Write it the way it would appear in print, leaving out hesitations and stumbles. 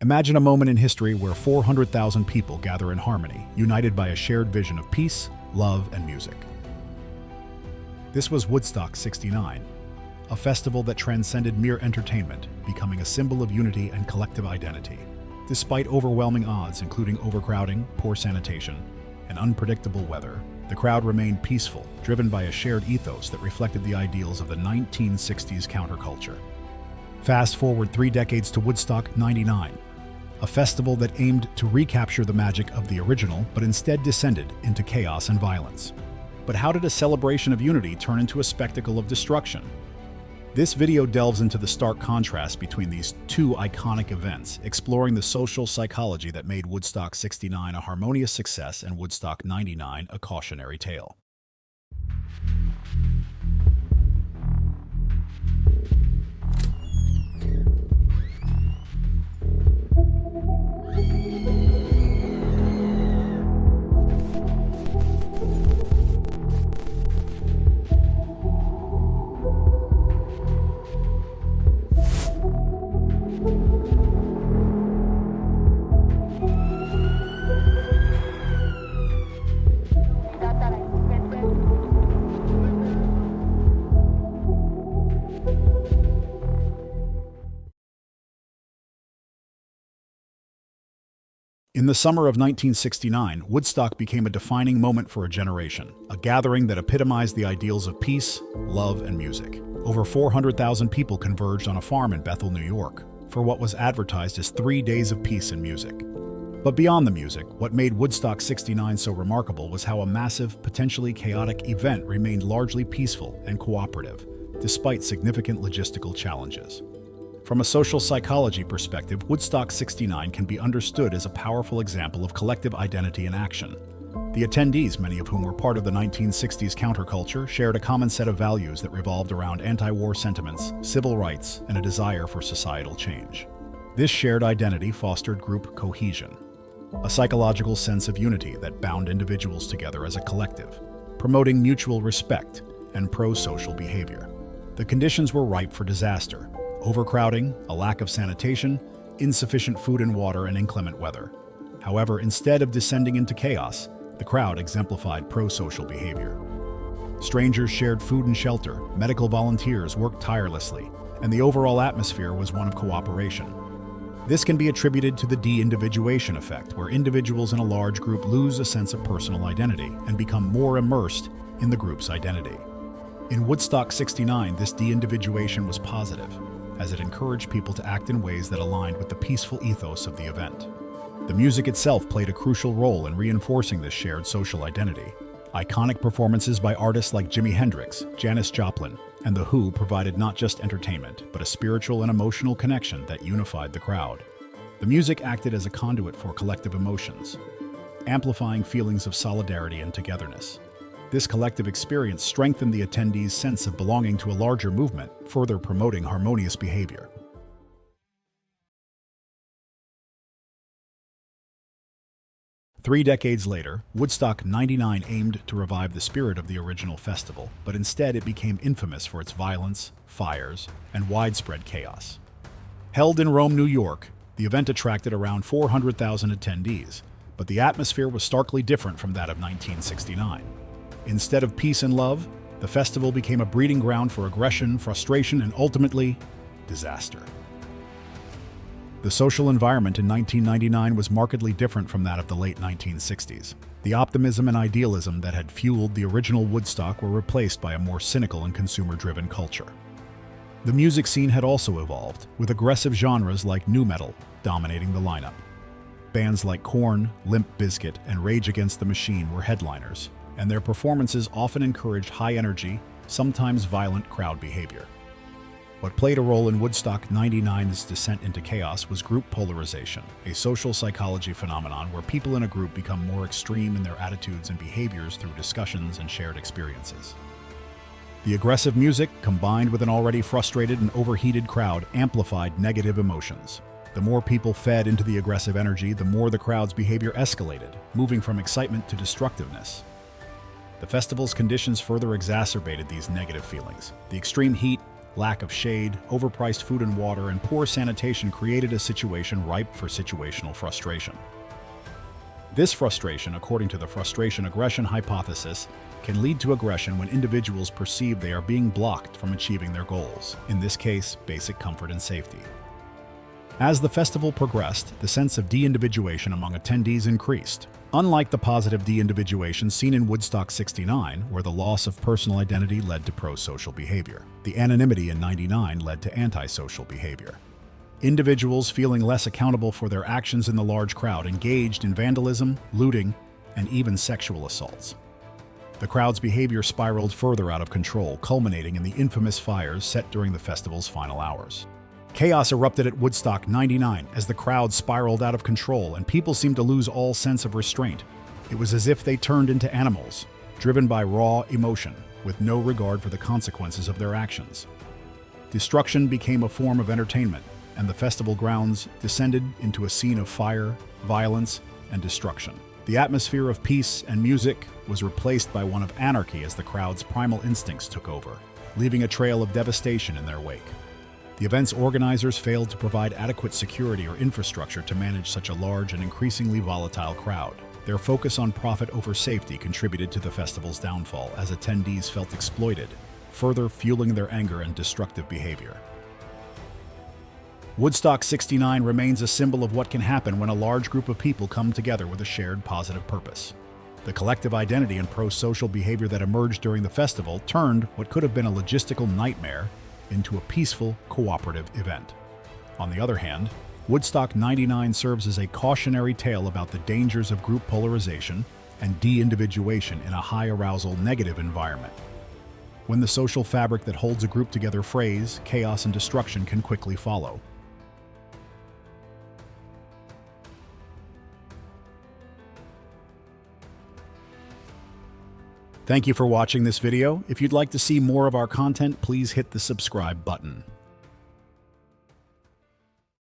Imagine a moment in history where 400,000 people gather in harmony, united by a shared vision of peace, love, and music. This was Woodstock '69, a festival that transcended mere entertainment, becoming a symbol of unity and collective identity. Despite overwhelming odds, including overcrowding, poor sanitation, and unpredictable weather, the crowd remained peaceful, driven by a shared ethos that reflected the ideals of the 1960s counterculture. Fast forward 3 decades to Woodstock '99, a festival that aimed to recapture the magic of the original, but instead descended into chaos and violence. But how did a celebration of unity turn into a spectacle of destruction? This video delves into the stark contrast between these two iconic events, exploring the social psychology that made Woodstock '69 a harmonious success and Woodstock '99 a cautionary tale. In the summer of 1969, Woodstock became a defining moment for a generation, a gathering that epitomized the ideals of peace, love, and music. Over 400,000 people converged on a farm in Bethel, New York, for what was advertised as 3 days of peace and music. But beyond the music, what made Woodstock '69 so remarkable was how a massive, potentially chaotic event remained largely peaceful and cooperative, despite significant logistical challenges. From a social psychology perspective, Woodstock '69 can be understood as a powerful example of collective identity in action. The attendees, many of whom were part of the 1960s counterculture, shared a common set of values that revolved around anti-war sentiments, civil rights, and a desire for societal change. This shared identity fostered group cohesion, a psychological sense of unity that bound individuals together as a collective, promoting mutual respect and pro-social behavior. The conditions were ripe for disaster: overcrowding, a lack of sanitation, insufficient food and water, and inclement weather. However, instead of descending into chaos, the crowd exemplified pro-social behavior. Strangers shared food and shelter, medical volunteers worked tirelessly, and the overall atmosphere was one of cooperation. This can be attributed to the de-individuation effect, where individuals in a large group lose a sense of personal identity and become more immersed in the group's identity. In Woodstock '69, this de-individuation was positive, as it encouraged people to act in ways that aligned with the peaceful ethos of the event. The music itself played a crucial role in reinforcing this shared social identity. Iconic performances by artists like Jimi Hendrix, Janis Joplin, and The Who provided not just entertainment, but a spiritual and emotional connection that unified the crowd. The music acted as a conduit for collective emotions, amplifying feelings of solidarity and togetherness. This collective experience strengthened the attendees' sense of belonging to a larger movement, further promoting harmonious behavior. Three decades later, Woodstock '99 aimed to revive the spirit of the original festival, but instead it became infamous for its violence, fires, and widespread chaos. Held in Rome, New York, the event attracted around 400,000 attendees, but the atmosphere was starkly different from that of 1969. Instead of peace and love, the festival became a breeding ground for aggression, frustration, and ultimately, disaster. The social environment in 1999 was markedly different from that of the late 1960s. The optimism and idealism that had fueled the original Woodstock were replaced by a more cynical and consumer-driven culture. The music scene had also evolved, with aggressive genres like nu metal dominating the lineup. Bands like Korn, Limp Bizkit, and Rage Against the Machine were headliners, and their performances often encouraged high-energy, sometimes violent crowd behavior. What played a role in Woodstock '99's descent into chaos was group polarization, a social psychology phenomenon where people in a group become more extreme in their attitudes and behaviors through discussions and shared experiences. The aggressive music, combined with an already frustrated and overheated crowd, amplified negative emotions. The more people fed into the aggressive energy, the more the crowd's behavior escalated, moving from excitement to destructiveness. The festival's conditions further exacerbated these negative feelings. The extreme heat, Lack of shade, overpriced food and water, and poor sanitation created a situation ripe for situational frustration. This frustration, according to the frustration-aggression hypothesis, can lead to aggression when individuals perceive they are being blocked from achieving their goals, in this case, basic comfort and safety. As the festival progressed, the sense of de-individuation among attendees increased. Unlike the positive de-individuation seen in Woodstock 69, where the loss of personal identity led to pro-social behavior, the anonymity in 99 led to anti-social behavior. Individuals feeling less accountable for their actions in the large crowd engaged in vandalism, looting, and even sexual assaults. The crowd's behavior spiraled further out of control, culminating in the infamous fires set during the festival's final hours. Chaos erupted at Woodstock 99 as the crowd spiraled out of control and people seemed to lose all sense of restraint. It was as if they turned into animals, driven by raw emotion, with no regard for the consequences of their actions. Destruction became a form of entertainment, and the festival grounds descended into a scene of fire, violence, and destruction. The atmosphere of peace and music was replaced by one of anarchy as the crowd's primal instincts took over, leaving a trail of devastation in their wake. The event's organizers failed to provide adequate security or infrastructure to manage such a large and increasingly volatile crowd. Their focus on profit over safety contributed to the festival's downfall as attendees felt exploited, further fueling their anger and destructive behavior. Woodstock 69 remains a symbol of what can happen when a large group of people come together with a shared positive purpose. The collective identity and pro-social behavior that emerged during the festival turned what could have been a logistical nightmare into a peaceful, cooperative event. On the other hand, Woodstock 99 serves as a cautionary tale about the dangers of group polarization and de-individuation in a high-arousal negative environment. When the social fabric that holds a group together frays, chaos and destruction can quickly follow. Thank you for watching this video. If you'd like to see more of our content, please hit the subscribe button.